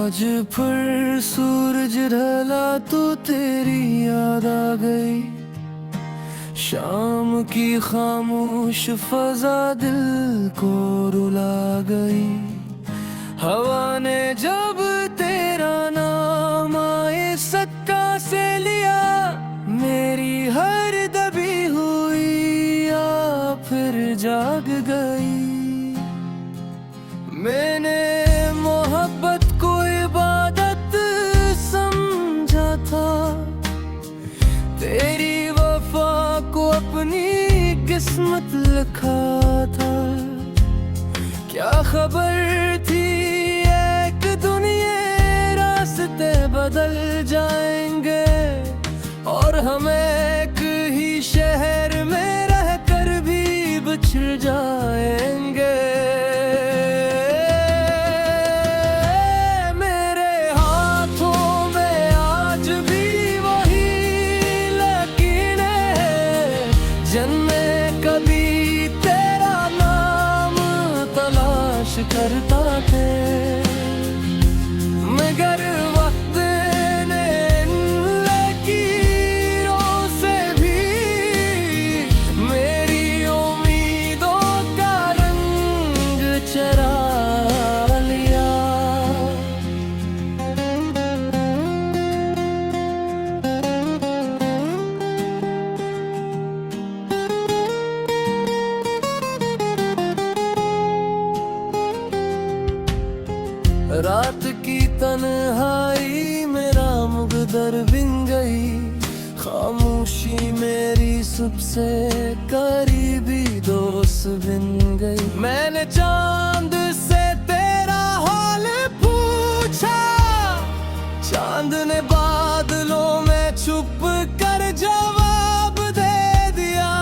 आज फिर सूरज ढला तो तेरी याद आ गई। शाम की खामोश फजा दिल को रुला गई। हवा ने जब तेरा नाम आए सक्का से लिया, मेरी हर दबी हुई या फिर जाग गई। मैंने मोहब्बत को इबादत समझा था, तेरी वफा को अपनी किस्मत लिखा था। क्या खबर थी एक दुनिया रास्ते बदल जाएंगे, और हम एक ही शहर में रहकर भी बिछड़ जाएंगे। जन्मे कभी तेरा नाम तलाश करता थे, मगर वक्त ने लकीरों से भी मेरी उम्मीदों का रंग चरा लिया। रात की तन्हाई मेरा मुकद्दर बिन गई। खामोशी मेरी सबसे करीबी दोस्त बिन गई। मैंने चांद से तेरा हाल पूछा, चांद ने बादलों में छुप कर जवाब दे दिया।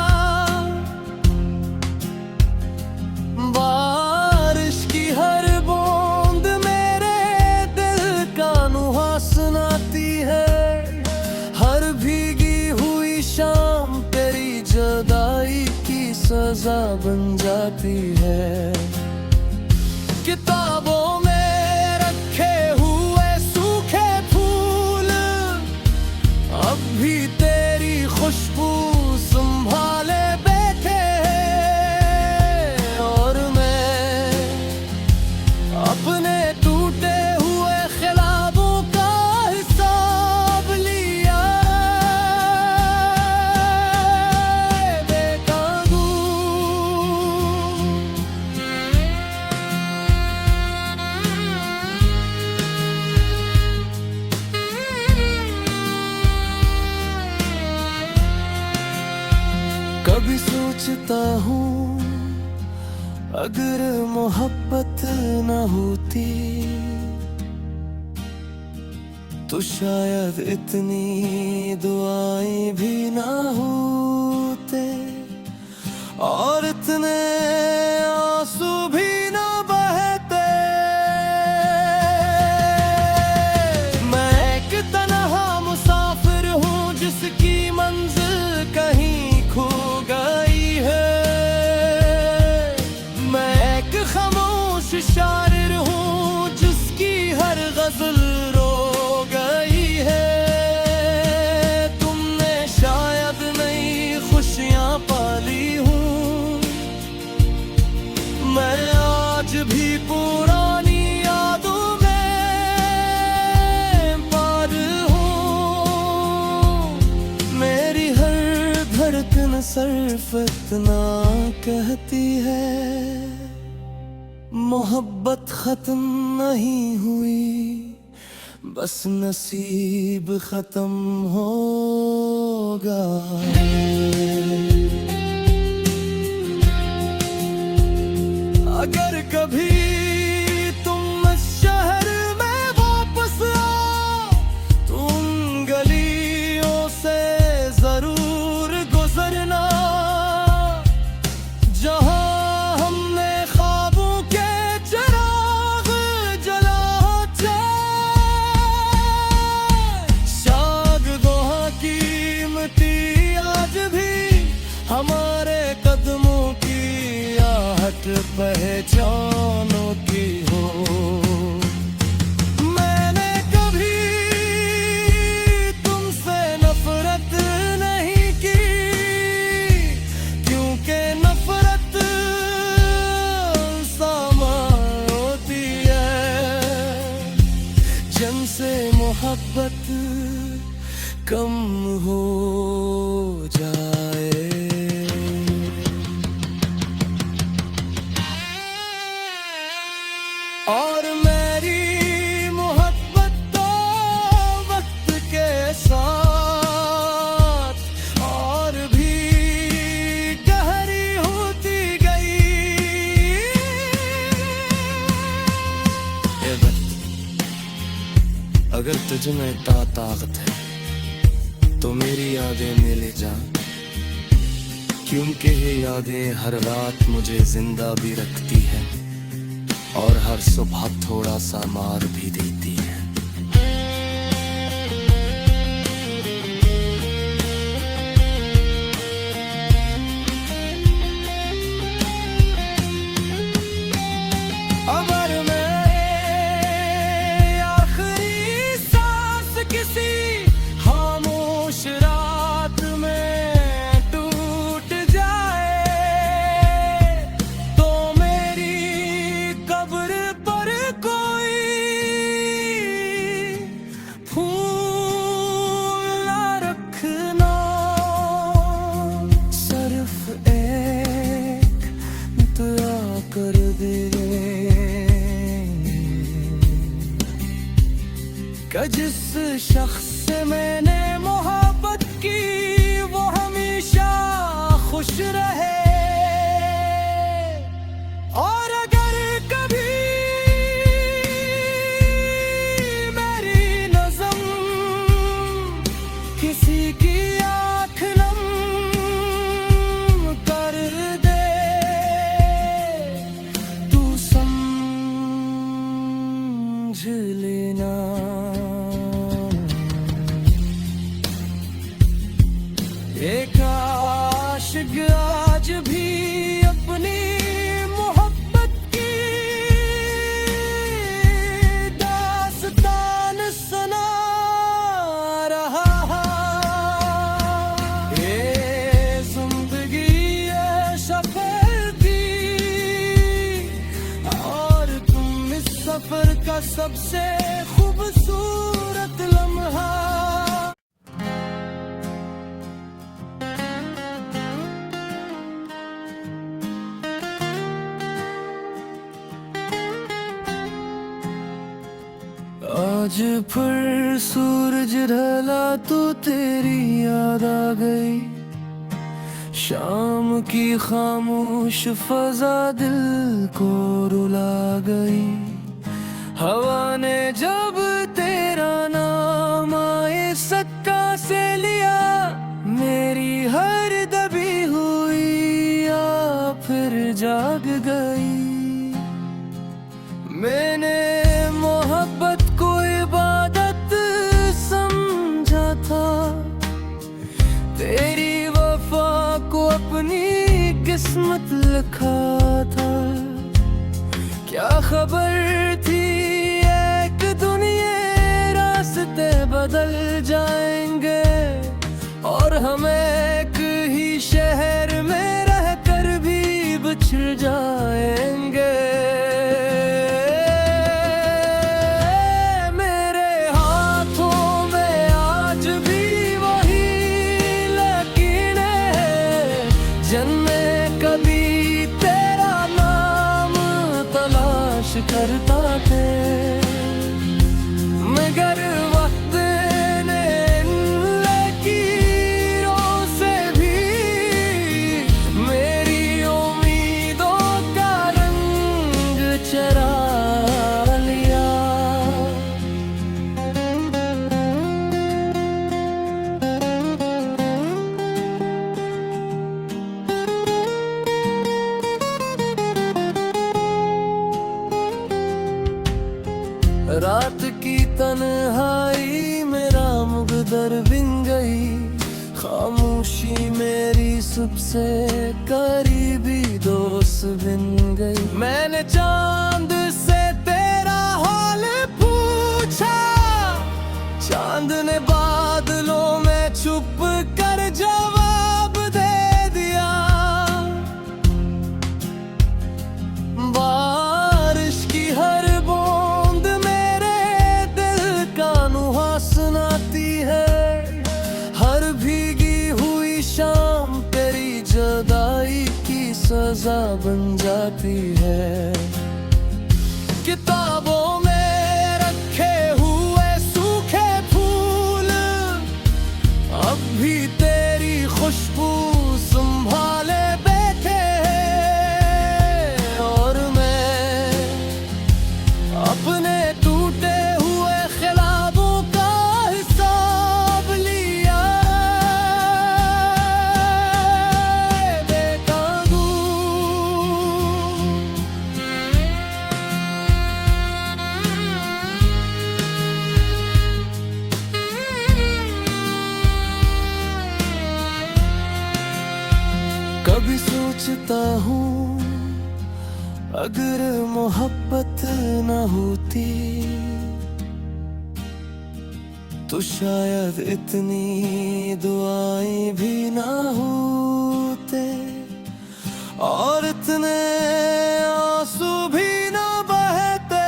बारिश की हर सुनाती है, हर भीगी हुई शाम तेरी जुदाई की सजा बन जाती है। किताबों में रखे हुए सूखे फूल अब भी तेरी खुशबू संभाले बैठे हैं, और मैं अपने टूटे कभी सोचता हूँ अगर मोहब्बत न होती तो शायद इतनी दुआएं भी ना होते, और इतने आंसू भी ना बहते। मैं एक तन्हा मुसाफिर हूँ जिसकी मंजिल कहीं खो गई है। मैं एक खामोश शायर हूँ जिसकी हर गजल रो गई है। तुमने शायद नई खुशियाँ पाली हूँ, मैं आज भी पुरानी यादों में पार हूँ। मेरी हर धड़कन सिर्फ इतना कहती है, मोहब्बत खत्म नहीं हुई, बस नसीब खत्म होगा। अगर कभी तुम इस शहर में वापस आओ तो उन गलियों से जरूर गुजरना जहां हमने ख्वाबों के चिराग जलाते। शागदोहा की मिट्टी आज भी हमारे कदमों की आहट पहचानो। कम हो जाए। और मेरी मोहब्बत तो वक्त के साथ और भी गहरी होती गई। अगर तुझ में इतना ताकत है तो मेरी यादें में ले जा, क्योंकि ये यादें हर रात मुझे जिंदा भी रखती है और हर सुबह थोड़ा सा मार भी देती है। अगर मैं आखिरी सांस किसी खामोश रात में टूट जाए तो मेरी कब्र पर कोई फूल ना रखना, सिर्फ एक दुआ कर दे कि जिस शख्स से मैंने मोहब्बत की वो हमेशा खुश रहे। और अगर कभी मेरी नज़म किसी की आँख नम कर दे तू समझ लेना। एक आशिक आज भी अपनी मोहब्बत की दास्तान सुना रहा है। ये जिंदगी ये सफर थी और तुम इस सफर का सबसे खूबसूरत लम्हा। आज फिर सूरज ढला तो तेरी याद आ गई, शाम की खामोश फजा दिल को रुला गई। हवा ने जब तेरा नाम आए सक्का से लिया, मेरी हर दबी हुई या फिर जाग गई। मैंने मोहब्बत को इबादत समझा था, तेरी वफा को अपनी किस्मत लिखा था। क्या खबर थी एक दुनिया रास्ते बदल जाएंगे और हम एक ही शहर में रहकर भी बिछड़ जाएंगे। करता थे मगर वक्त ने लकीरों से भी मेरी उम्मीदों का रंग चरा लिया। रात की तन्हाई मेरा मुगदर बिन गई, खामोशी मेरी सबसे करीबी दोस्त बिन गई। मैंने चांद से तेरा हाल पूछा, चांद ने बादलों में छुप कर जवाब दे दिया। बारिश की हर बूंद मेरे दिल का नुहा सुनाती है, सजा बन जाती है। किताबों में रखे हुए सूखे फूल अब भी तेरी खुशबू संभाले बैठे हैं, और मैं अपने टूटे हुए ख्वाबों का हिसाब लिया बेकाबू। कभी सोचता हूँ अगर मोहब्बत न होती तो शायद इतनी दुआएं भी ना होते, और इतने आंसू भी ना बहते।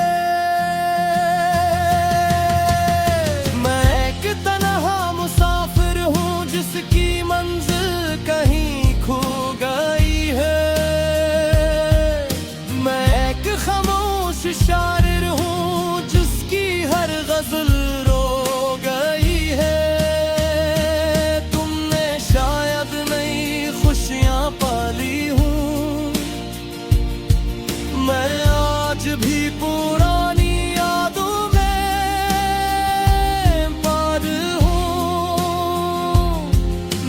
मैं एक तन्हा मुसाफिर हूँ जिसकी मंजिल कहीं खो गई है। मैं एक खामोश शायर हूँ जिसकी हर गजल रो गई है। तुमने शायद नई खुशियाँ पाली हूँ, मैं आज भी पुरानी यादों में पार हूँ।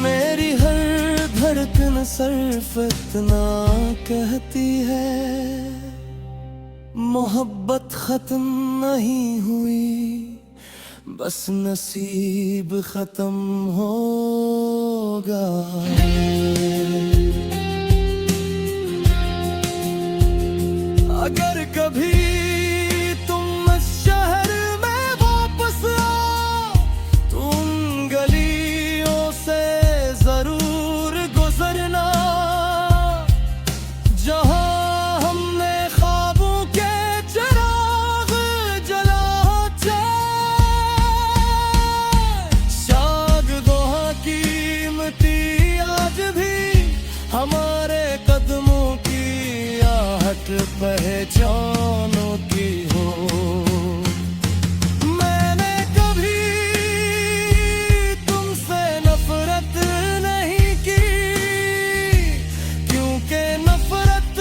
मेरी हर धड़कन सिर्फ इतना कहती है, मोहब्बत खत्म नहीं हुई, बस नसीब खत्म होगा। अगर कभी तुम इस शहर में वापस आओ तो उन गलियों से जरूर गुजरना जहां हमने ख्वाबों के चिराग जलाते। शागदोहा की मिट्टी आज भी हमारे कदमों की आहट पहचानों की हो। मैंने कभी तुमसे नफरत नहीं की, क्योंकि नफरत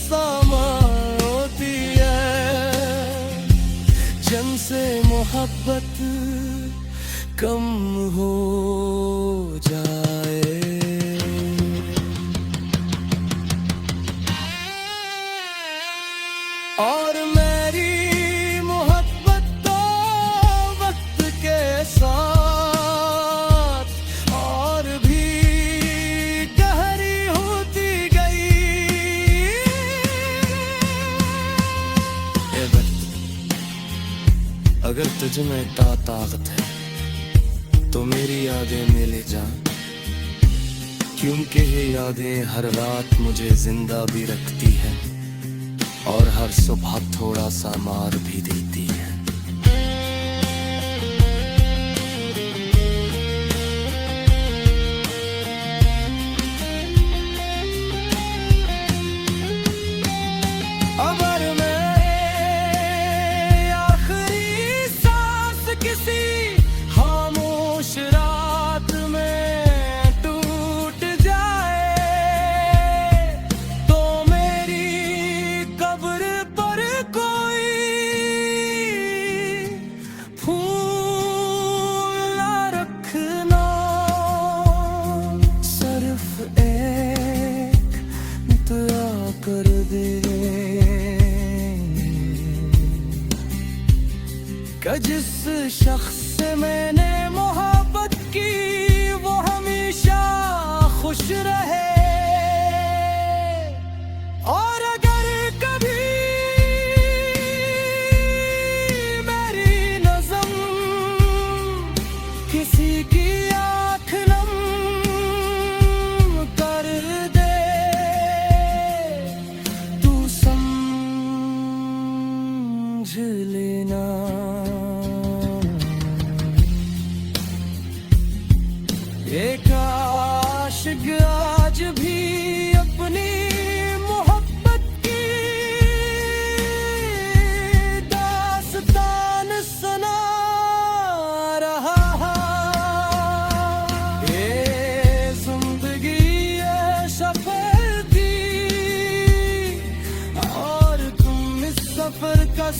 सामान होती है जिनसे मोहब्बत कम हो जाए। और मेरी मोहब्बत तो वक्त के साथ और भी गहरी होती गई। ए वक्त, अगर तुझ में इतना ताकत है तो मेरी यादें में ले जा, क्योंकि ये यादें हर रात मुझे जिंदा भी रखती है और हर सुबह थोड़ा सा मार भी देती है। अगर मेरी आखिरी सांस किसी खामोश रात में टूट जाए तो मेरी कब्र पर कोई फूल ना रखना, सिर्फ एक दुआ कर दे कि जिस शख्स से मैंने मोहब्बत की वो हमेशा खुश रहे। और अगर कभी मेरी नज़म किसी की आँख नम कर दे तू समझ लेना। एक आशिक आज भी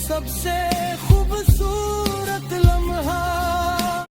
सबसे